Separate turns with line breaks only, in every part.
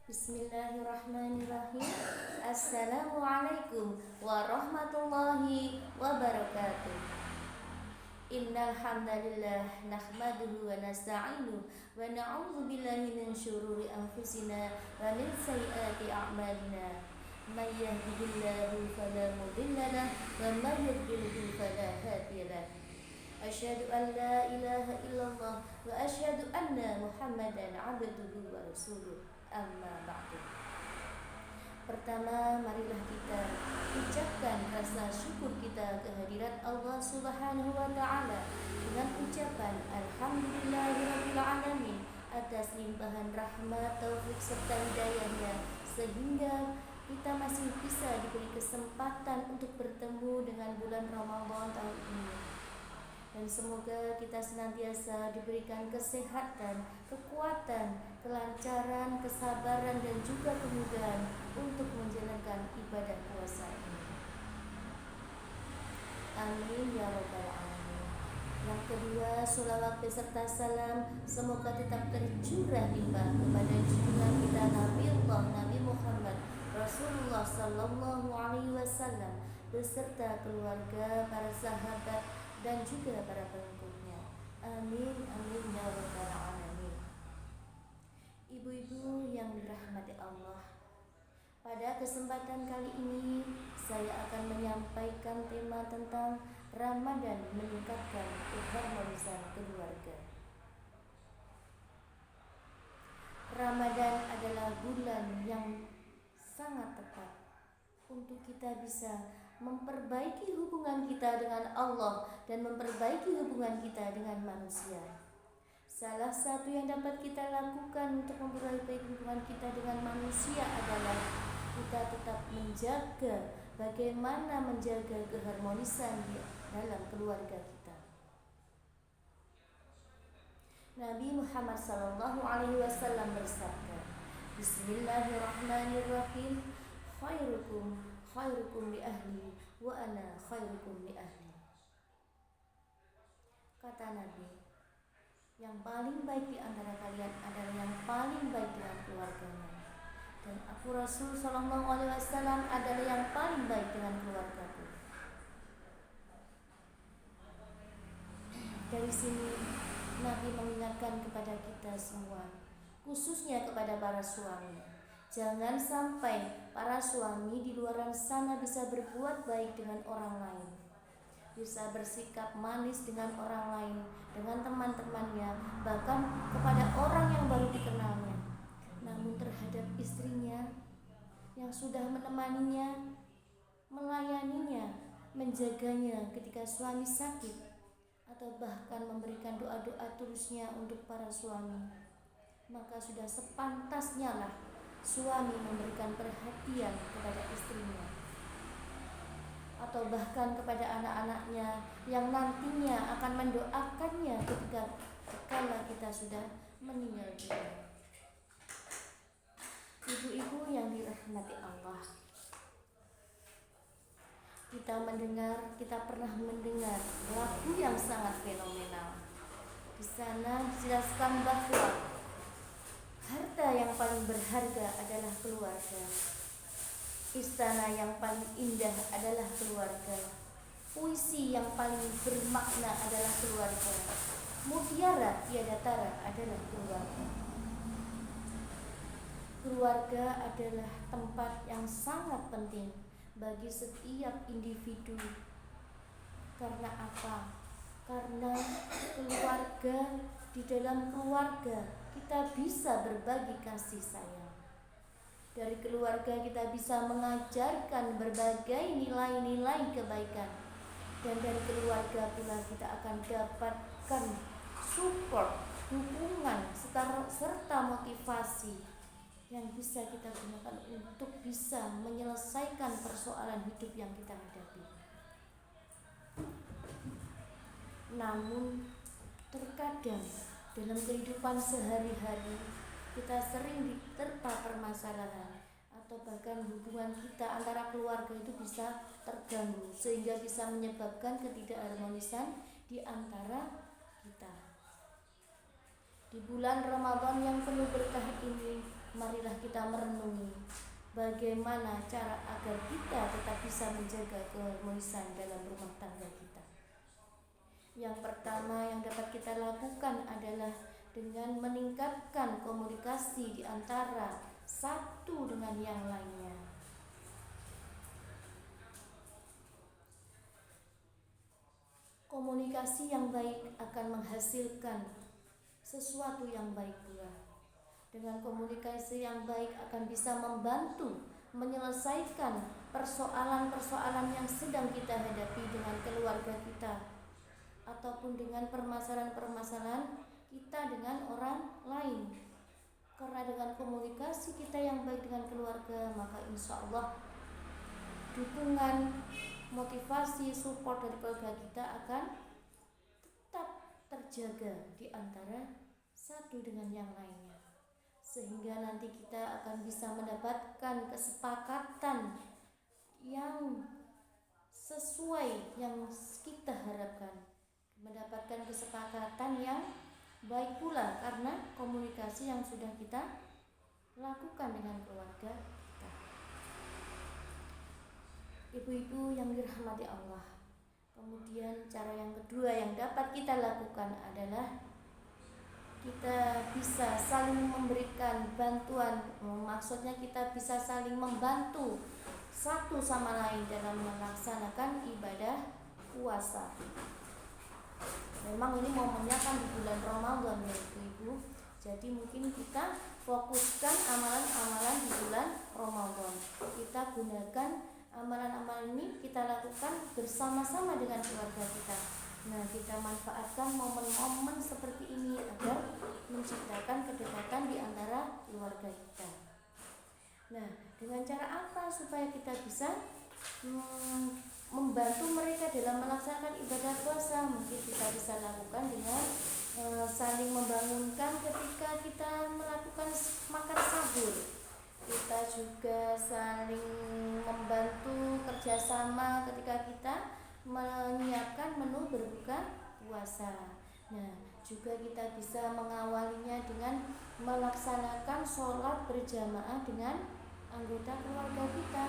Bismillahirrahmanirrahim. Assalamualaikum warahmatullahi wabarakatuh. Innal hamdalillah nahmaduhu wa nasta'inuhu wa na'udzu billahi min syururi anfusina wa min sayyiati a'malina. May yahdihillahu fala mudilla lahu wa may yudlil fala hadiya lahu. Asyhadu an la ilaha illallah wa asyhadu anna Muhammadan 'abduhu wa rasuluh. Amma ba'du. Pertama, marilah kita ucapkan rasa syukur kita kehadirat Allah Subhanahu wa taala dengan ucapan alhamdulillahirabbil alamin atas limpahan rahmat, taufik serta hidayahnya sehingga kita masih bisa diberi kesempatan untuk bertemu dengan bulan Ramadan tahun ini. Dan semoga kita senantiasa diberikan kesehatan, kekuatan, kelancaran, kesabaran, dan juga kemudahan untuk menjalankan ibadah puasa ini. Amin ya rabbal alamin. Yang kedua, sholawat beserta salam semoga tetap tercurah limpah kepada junjungan kita Nabi Muhammad Rasulullah Sallallahu Alaihi Wasallam beserta keluarga, para sahabat, dan juga para pengikutnya. Amin amin ya rabbal alamin. Ibu-ibu yang dirahmati Allah, pada kesempatan kali ini saya akan menyampaikan tema tentang Ramadan meningkatkan keharmonisan keluarga. Ramadan adalah bulan yang sangat tepat untuk kita bisa memperbaiki hubungan kita dengan Allah dan memperbaiki hubungan kita dengan manusia. Salah satu yang dapat kita lakukan untuk memperbaiki hubungan kita dengan manusia adalah kita tetap menjaga bagaimana menjaga keharmonisan di dalam keluarga kita. Nabi Muhammad sallallahu alaihi wasallam bersabda, Bismillahirrahmanirrahim, khairukum li ahli wa ana khairukum li ahli. Kata Nabi, yang paling baik di antara kalian adalah yang paling baik dengan keluarganya, dan aku Rasul sallallahu alaihi wasallam adalah yang paling baik dengan keluargaku. Dari sini Nabi mengingatkan kepada kita semua, khususnya kepada para suami, jangan sampai para suami di luar sana bisa berbuat baik dengan orang lain, bisa bersikap manis dengan orang lain, dengan teman-temannya, bahkan kepada orang yang baru dikenalnya. Namun terhadap istrinya yang sudah menemaninya, melayaninya, menjaganya ketika suami sakit, atau bahkan memberikan doa-doa tulusnya untuk para suami, maka sudah sepantasnya lah suami memberikan perhatian kepada istrinya, atau bahkan kepada anak-anaknya yang nantinya akan mendoakannya ketika kala kita sudah meninggal dunia. Ibu-ibu yang dirahmati Allah, kita pernah mendengar lagu yang sangat fenomenal. Di sana dijelaskan bahwa harta yang paling berharga adalah keluarga. Istana yang paling indah adalah keluarga. Puisi yang paling bermakna adalah keluarga. Mutiara tiada tara adalah keluarga. Keluarga adalah tempat yang sangat penting bagi setiap individu. Karena apa? Karena keluarga, di dalam keluarga kita bisa berbagi kasih sayang. Dari keluarga kita bisa mengajarkan berbagai nilai-nilai kebaikan. Dan dari keluarga pula kita akan dapatkan support, dukungan, serta motivasi yang bisa kita gunakan untuk bisa menyelesaikan persoalan hidup yang kita hadapi. Namun terkadang dalam kehidupan sehari-hari kita sering diterpa permasalahan, atau bahkan hubungan kita antara keluarga itu bisa terganggu sehingga bisa menyebabkan ketidakharmonisan di antara kita. Di bulan Ramadan yang penuh berkah ini, marilah kita merenungi bagaimana cara agar kita tetap bisa menjaga keharmonisan dalam rumah tangga kita. Yang pertama yang dapat kita lakukan adalah dengan meningkatkan komunikasi di antara satu dengan yang lainnya. Komunikasi yang baik akan menghasilkan sesuatu yang baik pula. Dengan komunikasi yang baik akan bisa membantu menyelesaikan persoalan-persoalan yang sedang kita hadapi dengan keluarga kita, ataupun dengan permasalahan-permasalahan kita dengan orang lain. Karena dengan komunikasi kita yang baik dengan keluarga, maka insya Allah dukungan, motivasi, support dari keluarga kita akan tetap terjaga di antara satu dengan yang lainnya, sehingga nanti kita akan bisa mendapatkan kesepakatan yang sesuai yang kita harapkan, mendapatkan kesepakatan yang baik pula karena komunikasi yang sudah kita lakukan dengan keluarga kita. Ibu-ibu yang dirahmati Allah, kemudian cara yang kedua yang dapat kita lakukan adalah kita bisa saling memberikan bantuan. Maksudnya kita bisa saling membantu satu sama lain dalam melaksanakan ibadah puasa. Memang ini momennya kan di bulan Ramadan ya ibu-ibu. Jadi mungkin kita fokuskan amalan-amalan di bulan Ramadan. Kita gunakan amalan-amalan ini, kita lakukan bersama-sama dengan keluarga kita. Nah, kita manfaatkan momen-momen seperti ini agar menciptakan kedekatan di antara keluarga kita. Nah, dengan cara apa supaya kita bisa membantu mereka dalam melaksanakan ibadah puasa? Mungkin kita bisa lakukan dengan saling membangunkan ketika kita melakukan makan sahur. Kita juga saling membantu kerjasama ketika kita menyiapkan menu berbuka puasa. Nah, juga kita bisa mengawalinya dengan melaksanakan sholat berjamaah dengan anggota keluarga kita.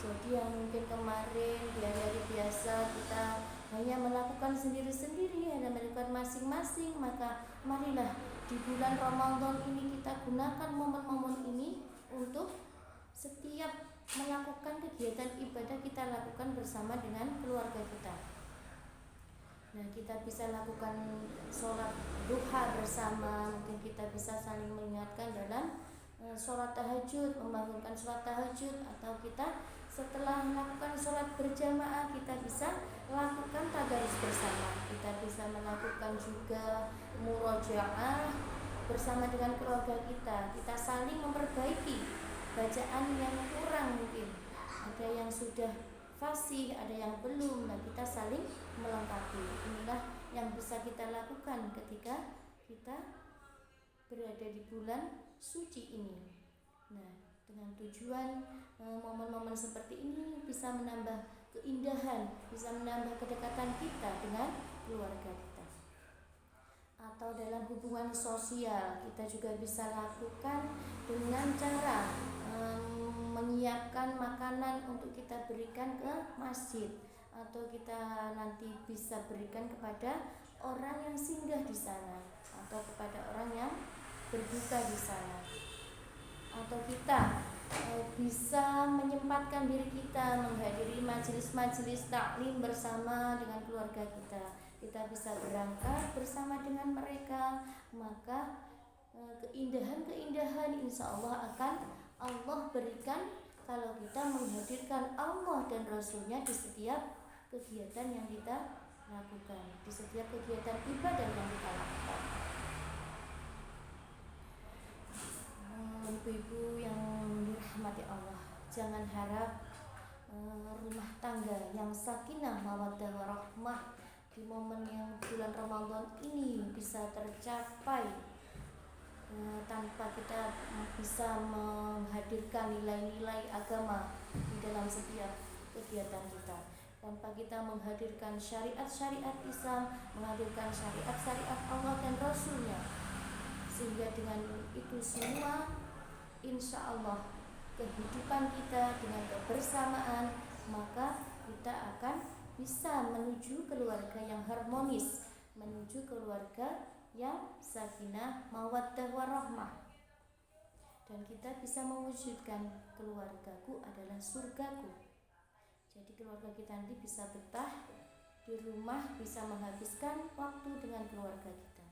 Jadi yang mungkin kemarin di hari-hari biasa kita hanya melakukan sendiri-sendiri, hanya melakukan masing-masing, maka marilah di bulan Ramadan ini kita gunakan momen-momen ini untuk setiap melakukan kegiatan ibadah kita lakukan bersama dengan keluarga kita. Nah, kita bisa lakukan sholat duha bersama, mungkin kita bisa saling mengingatkan dalam sholat tahajud, membangunkan sholat tahajud, atau kita setelah melakukan sholat berjamaah kita bisa lakukan tadarus bersama. Kita bisa melakukan juga murojaah bersama dengan keluarga kita. Kita saling memperbaiki bacaan yang kurang, mungkin ada yang sudah fasih, ada yang belum. Nah, kita saling melengkapi. Inilah yang bisa kita lakukan ketika kita berada di bulan suci ini. Nah, dengan tujuan momen-momen seperti ini bisa menambah keindahan, bisa menambah kedekatan kita dengan keluarga kita. Atau dalam hubungan sosial kita juga bisa lakukan dengan cara menyiapkan makanan untuk kita berikan ke masjid, atau kita nanti bisa berikan kepada orang yang singgah di sana, atau kepada orang yang berbuka di sana. Atau kita bisa menyempatkan diri kita menghadiri majelis-majelis taklim bersama dengan keluarga kita. Kita bisa berangkat bersama dengan mereka, maka keindahan-keindahan insya Allah akan Allah berikan kalau kita menghadirkan Allah dan Rasulnya di setiap kegiatan yang kita lakukan, di setiap kegiatan ibadah yang kita lakukan. Ibu-ibu yang dirahmati Allah, jangan harap rumah tangga yang sakinah mawaddah warahmah di momen yang bulan Ramadan ini bisa tercapai tanpa kita bisa menghadirkan nilai-nilai agama di dalam setiap kegiatan kita, tanpa kita menghadirkan syariat-syariat Islam, menghadirkan syariat-syariat Allah dan Rasulnya, sehingga dengan itu semua insya Allah kehidupan kita dengan kebersamaan, maka kita akan bisa menuju keluarga yang harmonis, menuju keluarga yang sakinah, mawaddah, warahmah. Dan kita bisa mewujudkan keluargaku adalah surgaku. Jadi keluarga kita nanti bisa betah di rumah, bisa menghabiskan waktu dengan keluarga kita.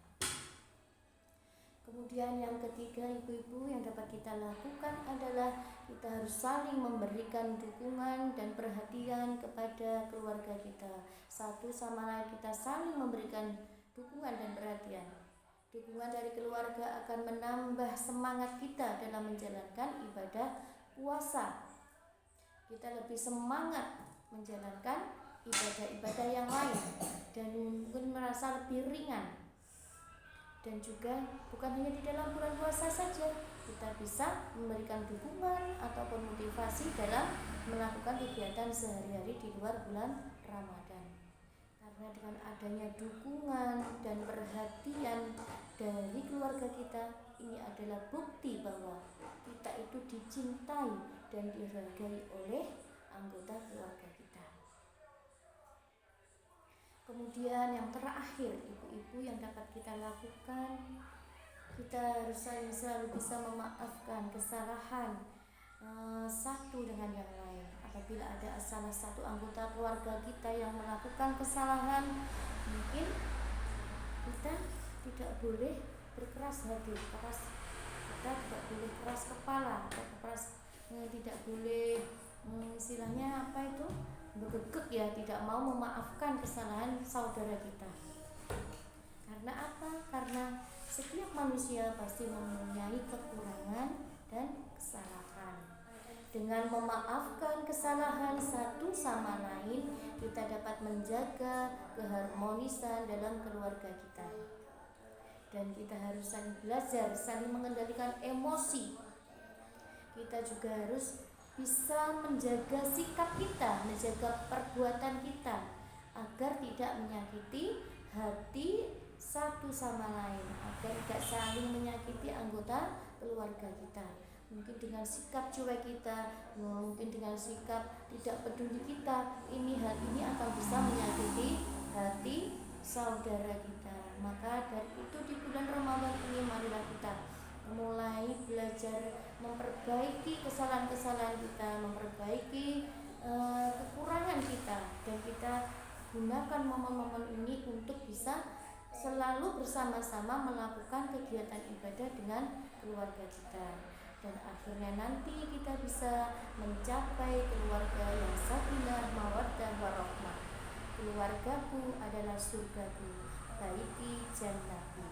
Kemudian yang ketiga, ibu-ibu, yang dapat kita lakukan adalah kita harus saling memberikan dukungan dan perhatian kepada keluarga kita. Satu sama lain kita saling memberikan dukungan dan perhatian. Dukungan dari keluarga akan menambah semangat kita dalam menjalankan ibadah puasa. Kita lebih semangat menjalankan ibadah-ibadah yang lain dan mungkin merasa lebih ringan. Dan juga bukan hanya di dalam bulan puasa saja, kita bisa memberikan dukungan ataupun motivasi dalam melakukan kegiatan sehari-hari di luar bulan Ramadan. Karena dengan adanya dukungan dan perhatian dari keluarga kita, ini adalah bukti bahwa kita itu dicintai dan dihargai oleh anggota keluarga kita. Kemudian yang terakhir, ibu-ibu, yang dapat kita lakukan, kita harus selalu bisa memaafkan kesalahan satu dengan yang lain. Apabila ada salah satu anggota keluarga kita yang melakukan kesalahan, mungkin kita tidak boleh berkeras hati, kita tidak boleh keras kepala atau tidak boleh istilahnya apa itu, bergegek ya, tidak mau memaafkan kesalahan saudara kita. Karena apa? Karena setiap manusia pasti mempunyai kekurangan dan kesalahan. Dengan memaafkan kesalahan satu sama lain, kita dapat menjaga keharmonisan dalam keluarga kita. Dan kita harus saling belajar, saling mengendalikan emosi. Kita juga harus bisa menjaga sikap kita, menjaga perbuatan kita agar tidak menyakiti hati satu sama lain, agar tidak saling menyakiti anggota keluarga kita. Mungkin dengan sikap cuek kita, mungkin dengan sikap tidak peduli kita, hal ini akan bisa menyakiti hati saudara kita. Maka dari itu di bulan Ramadan ini marilah kita mulai belajar memperbaiki kesalahan-kesalahan kita, memperbaiki kekurangan kita, dan kita gunakan momen-momen ini untuk bisa selalu bersama-sama melakukan kegiatan ibadah dengan keluarga kita. Dan akhirnya nanti kita bisa mencapai keluarga yang sakinah, mawaddah, warahmah. Keluargaku adalah surgaku, baiti jannati.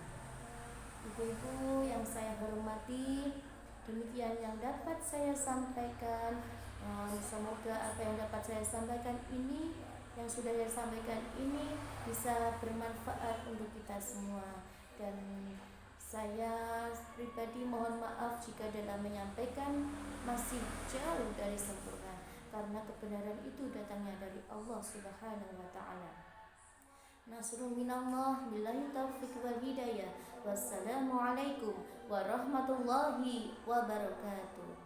Ibu-ibu yang saya hormati, demikian yang dapat saya sampaikan. Semoga apa yang dapat saya sampaikan ini, yang sudah saya sampaikan ini, bisa bermanfaat untuk kita semua. Dan saya pribadi mohon maaf jika dalam menyampaikan masih jauh dari sempurna, karena kebenaran itu datangnya dari Allah Subhanahu wa ta'ala. Nasrun minallah, billahi taufiq wal hidayah. Wassalamualaikum warahmatullahi wabarakatuh.